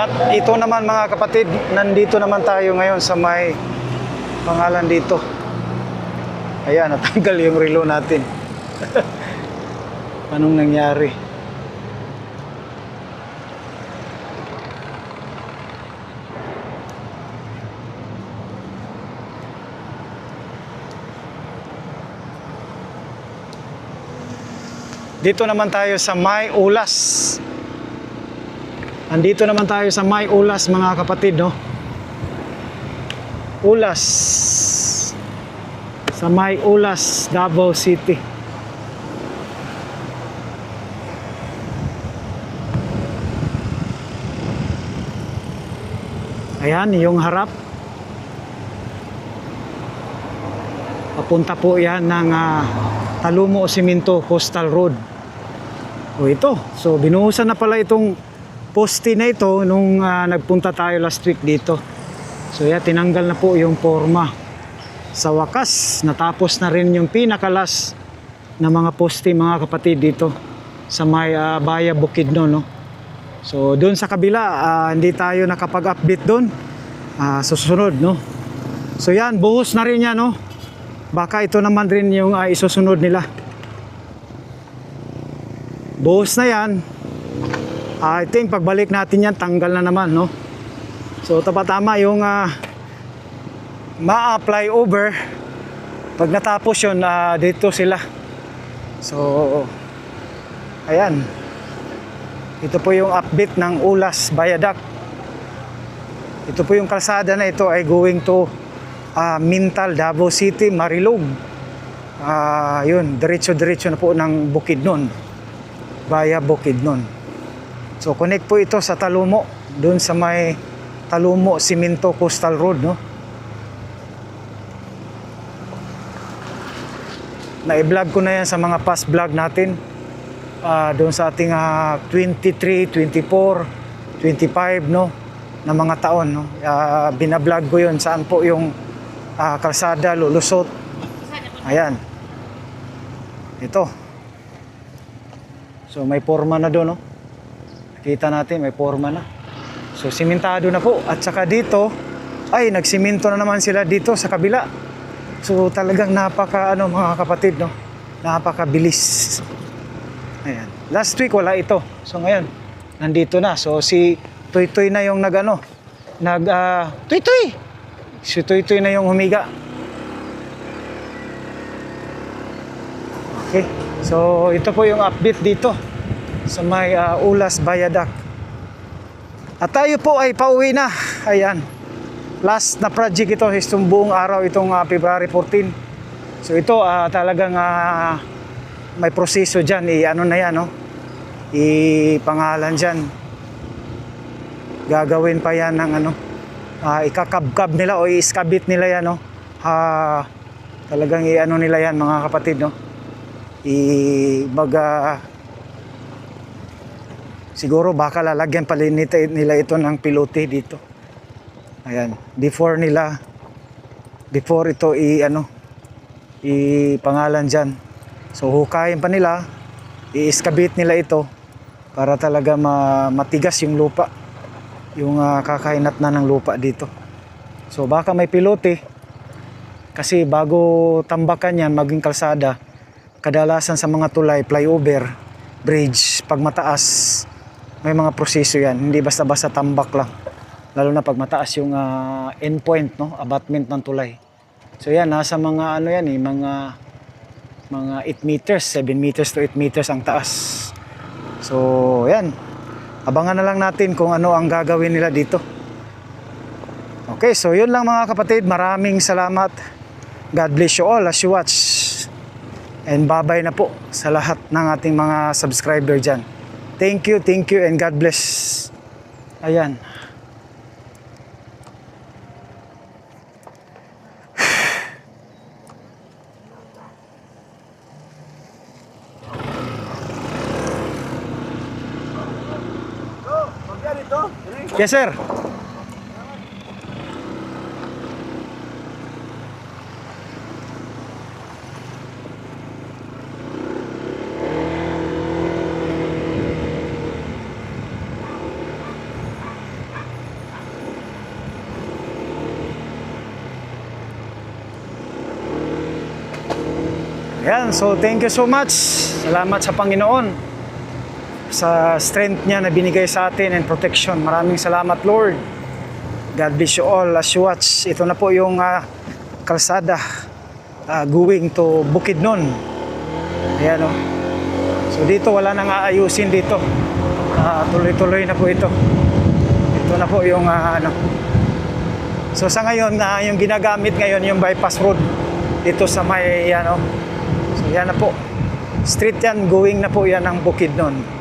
At ito naman mga kapatid, nandito naman tayo ngayon sa may pangalan dito. Ayan, natanggal yung relo natin. Anong nangyari? Dito naman tayo sa May Ulas. Andito naman tayo sa May Ulas mga kapatid, no? Ulas. Sa May Ulas, Davao City. Ayan, yung harap. Papunta po yan ng Talumo Cemento Coastal Road. O ito, so binuhusan na pala itong poste na ito nung nagpunta tayo last week dito. So yan, tinanggal na po yung forma. Sa wakas, natapos na rin yung pinakalas na mga poste mga kapatid dito sa may Baya Bukidnon, no? So doon sa kabila, hindi tayo nakapag-update doon. Susunod, no? So yan, buhos na rin yan, no? Baka ito naman rin yung isusunod nila. Buhos na yan. I think pagbalik natin yan, tanggal na naman, no? So tama yung ma-apply over. Pag natapos yun, dito sila. So ayan. Ito po yung update ng Ulas Viaduct. Ito po yung kalsada na ito ay going to Mintal, Davao City, Marilog. Yun, diretso-diretso na po ng Bukidnon. Via Bukidnon. So connect po ito sa Talumo, doon sa may Talumo Cemento Coastal Road, no? Na-vlog ko na yan sa mga past vlog natin. Doon sa ating 23, 24, 25, no, na mga taon, no. Binablog ko yun saan po yung kalsada lulusot. Ayan. Ito. So may forma na doon, no. Kita natin may forma na. So simentado na po. At saka dito ay nagsimento na naman sila dito sa kabila. So talagang napaka mga kapatid, no. Napakabilis. Ayan. Last week wala ito. So ngayon nandito na. So si Toy na yung Toy. Si Toy na yung humiga. Okay. So ito po yung update dito sa may Ulas Viaduct. At tayo po ay pauwi na. Ayan. Last na project ito, itong buong araw, itong February 14. So ito talagang may proseso dyan, na yan, no? Pangalan dyan. Gagawin pa yan ng ikakabkab nila o iskabit nila yan, no? Talagang nila yan mga kapatid, no? Siguro baka lalagyan pa nila ito ng pilote dito. Ayan, before ito pangalan dyan. So hukayin pa nila, i-excavate nila ito para talaga matigas yung lupa, yung kakainat na ng lupa dito. So baka may pilote kasi bago tambakan yan maging kalsada, kadalasan sa mga tulay, flyover, bridge, pag mataas may mga proseso yan, hindi basta-basta tambak lang, lalo na pag mataas yung endpoint, no, abutment ng tulay. So yan, nasa mga mga 8 meters, 7 meters to 8 meters ang taas. So yan, abangan na lang natin kung ano ang gagawin nila dito. Okay, so yun lang mga kapatid, maraming salamat. God bless you all as you watch. And bye-bye na po sa lahat ng ating mga subscriber dyan. Thank you and God bless. Ayan. Yes, sir. Yan, so thank you so much. Salamat sa Panginoon sa strength niya na binigay sa atin and protection. Maraming salamat, Lord. God bless you all as you watch. Ito na po yung kalsada going to Bukidnon. Ayan, oh. So dito wala nang aayusin dito. Tuloy-tuloy na po ito. Ito na po yung ano. So sa ngayon, yung ginagamit ngayon yung bypass road dito sa may ano. So yan na po. Street yan, going na po yan ng Bukidnon.